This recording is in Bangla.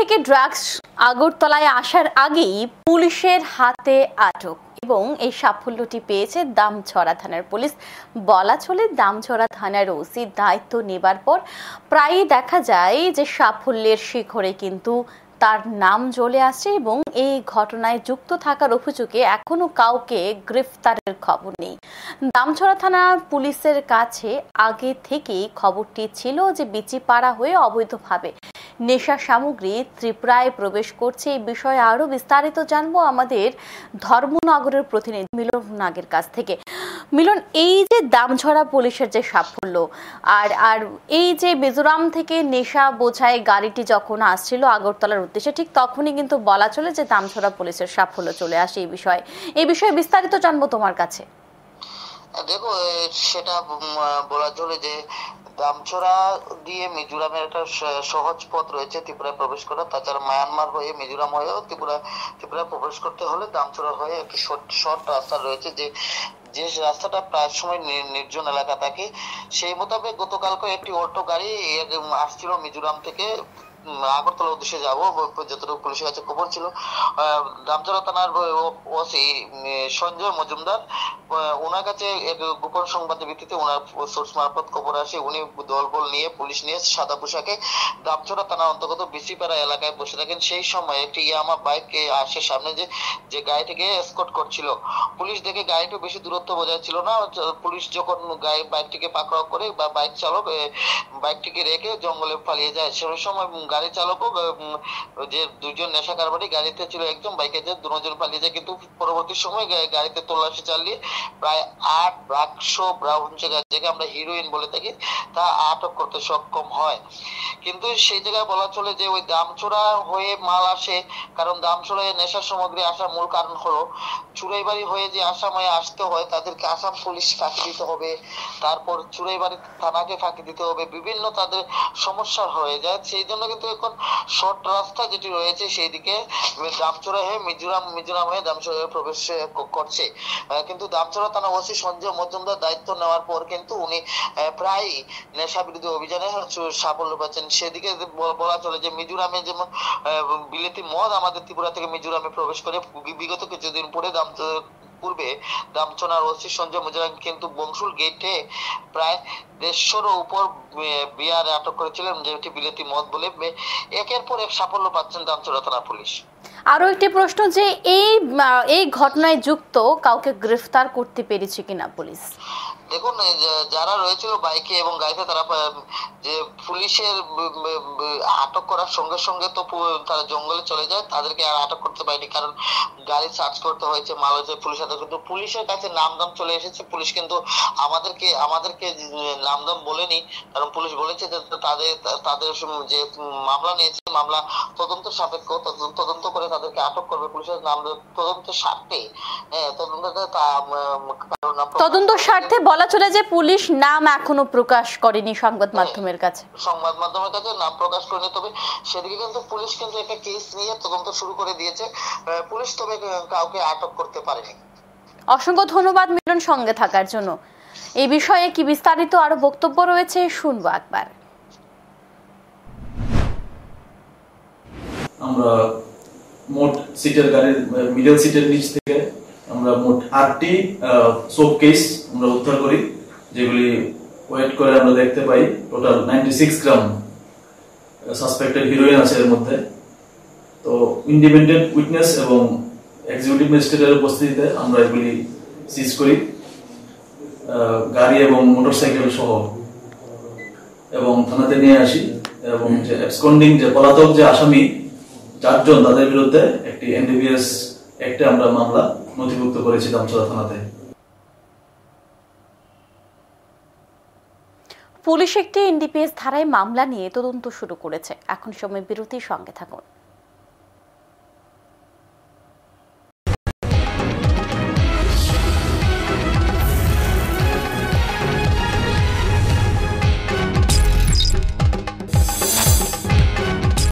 থেকে ড্রাগস আগরতলায় আসার আগেই পুলিশের হাতে আটক এবং এই সাফল্যটি পেয়েছে দামছড়া থানার পুলিশ। বলা চলে দামছড়া থানার ওসি দায়িত্ব নেবার পর প্রায়ই দেখা যায় যে সাফল্যের শিখরে কিন্তু তার নাম জ্বলে আসছে এবং এই ঘটনায় যুক্ত থাকার অভিযোগে এখনো কাউকে গ্রেফতারের খবর নেই। দামছড়া থানা পুলিশের কাছে আগে থেকেই খবরটি ছিল যে বিচিপাড়া হয়ে অবৈধভাবে নেশা সামগ্রী ত্রিপুরায় প্রবেশ করছে। এই বিষয়ে আরো বিস্তারিত জানবো আমাদের ধর্মনগরের প্রতিনিধি মিলন নাগের কাছ থেকে। মিলন, এই যে দামছড়া পুলিশের যে সাফল্য আর এই যে মিজোরাম থেকে নেশা বোঝাই গাড়িটি যখন আসছিল আগরতলার উদ্দেশ্যে, ঠিক তখনই কিন্তু বলা চলে যে দামছড়া পুলিশের সাফল্য চলে আসে। এই বিষয়ে বিস্তারিত জানবো তোমার কাছে। দেখো, সেটা বলা চলে যে দামছড়া দিয়ে মিজোরামের একটা সহজ পথ রয়েছে ত্রিপুরায় প্রবেশ করা। তাছাড়া মায়ানমার হয়ে মিজোরাম হয়েও ত্রিপুরায় প্রবেশ করতে হলে দামছড়া হয়ে একটি শর্ট রাস্তা রয়েছে, যে রাস্তাটা প্রায় সময় নির্জন এলাকা থাকে। সেই মোতাবেক গতকালকে একটি অটো গাড়ি আসছিল মিজোরাম থেকে আগরতলা উদ্দেশ্যে যাব, যতটুকু পুলিশের কাছে খবর ছিল। দামছড়া থানার ওসি সঞ্জয় মজুমদার, ওনার কাছে এক গোপন সংবাদের ভিত্তিতে ওনার সোর্স মারফত খবর আসে। উনি দলবল নিয়ে, পুলিশ নিয়ে সাদা পোশাকে দামছড়া থানার অন্তর্গত বিসিপাড়া এলাকায় বসে থাকেন। সেই সময় একটি ইয়ামা বাইক আসে সামনে, যে গাড়িটিকে এসকর্ট করছিল। পুলিশ দেখে গাড়িটি বেশি দূরত্ব বজায় ছিল না। পুলিশ যখন বাইকটিকে পাকড়াও করে বা বাইক চালক বাইকটিকে রেখে জঙ্গলে পালিয়ে যায়, সেই সময় গাড়ি চালকও যে দুজন নেশা কারবারি গাড়িতে ছিল, একজন বাইকে যে দুজন পালিয়ে যায়। কিন্তু পরবর্তী সময় গাড়িতে তল্লাশি চালিয়ে প্রায় 8 বাক্স ব্রাউন যেটাকে আমরা হিরোইন বলে থাকি, তা আটক করতে সক্ষম হয়। কিন্তু সেই জায়গায় বলা চলে যে ওই দামছড়া হয়ে মাল আসে, কারণ দামছড়ায় নেশার সামগ্রী আসার মূল কারণ হলো চুরাইবাড়ি হয়ে যে আসামে আসতে হয়, তাদেরকে আসাম পুলিশ ফাঁকি দিতে হবে, তারপর চুরাইবাড়ি থানাকে ফাঁকি দিতে হবে, বিভিন্ন তাদের সমস্যা হয়ে যায়। সেই জন্য কিন্তু এখন শর্ট রাস্তা যেটি রয়েছে সেই দিকে দামছড়া হয়ে মিজোরাম হয়ে দামছড়া প্রবেশ করছে। কিন্তু দামছড়া থানা ওসি সঞ্জয় মজুমদার দায়িত্ব নেওয়ার পর কিন্তু উনি প্রায় নেশা বিরোধী অভিযানে সাফল্য পাচ্ছেন। সেদিকে বলা চলে যে মিজোরামে যেমন বিলেতি মদ আমাদের ত্রিপুরা থেকে মিজোরামে প্রবেশ করে, বিগত কিছুদিন পরে পূর্বে দামছড়ার ওসি সঞ্জয় মজুমদার কিন্তু বংশুল গেটে প্রায় 150 উপর বিয়ার আটক করেছিলেন, যেটি বিলেতি মদ বলে। একের পর এক সাফল্য পাচ্ছেন দামছড়া থানা পুলিশ। আরো একটি প্রশ্ন, যে এই ঘটনায় যুক্ত কাউকে গ্রেফতার করতে পেরেছে কিনা পুলিশ? দেখুন, যারা রয়েছিল বাইকে এবং গাড়িতে, তারা যে পুলিশের আটক করার সঙ্গে সঙ্গে তো তারা জঙ্গলে চলে যায়, তাদেরকে আর আটক করতে পারেনি, কারণ গাড়ি সার্চ করতে হয়েছে, মাল হয়েছে পুলিশ হাতে। কিন্তু পুলিশের কাছে নামদাম চলে এসেছে। পুলিশ কিন্তু আমাদেরকে নামদাম বলেনি, কারণ পুলিশ বলেছে যে তাদের যে মামলা নিয়েছে, মামলা তদন্ত সাপেক্ষ, তদন্ত করে তাদেরকে আটক করবে পুলিশের নাম তদন্তের স্বার্থে। তদন্ত স্বার্থে বলা চলে যে পুলিশ নাম এখনো প্রকাশ করেনি সংবাদ মাধ্যমের কাছে নাম প্রকাশ করেনি। তবে সেদিকে কিন্তু পুলিশ কিন্তু একটা কেস নিয়ে তদন্ত শুরু করে দিয়েছে পুলিশ, তবে কাউকে আটক করতে পারেনি। অসংখ্য ধন্যবাদ মিলন সঙ্গে থাকার জন্য। এই বিষয়ে কি বিস্তারিত আরো বক্তব্য রয়েছে শুনবো একবার। আমরা মোট সিটের গাড়ির মিডল সিটের নিচ থেকে আমরা মোট 8টি শোকেস আমরা উদ্ধার করি, যেগুলি ওয়েট করে আমরা দেখতে পাই টোটাল 96 গ্রাম সাসপেক্টেড হিরোইন আছে এর মধ্যে। তো ইন্ডিপেন্ডেন্ট উইটনেস এবং এক্সিকিউটিভ ম্যাজিস্ট্রেটের উপস্থিতিতে আমরা এগুলি সিজ করি, গাড়ি এবং মোটরসাইকেল সহ, এবং থানাতে নিয়ে আসি। এবং যে অ্যাবসকন্ডিং যে পলাতক যে আসামি 4 জন, তাদের বিরুদ্ধে একটি এনডিপিএস একটে আমরা মামলা নথিভুক্ত করেছি দামছড়া থানাতে। পুলিশ একটি এনডিপিএস ধারায় মামলা নিয়ে তদন্ত শুরু করেছে। এখন সময় বিরতির সঙ্গে থাকুন।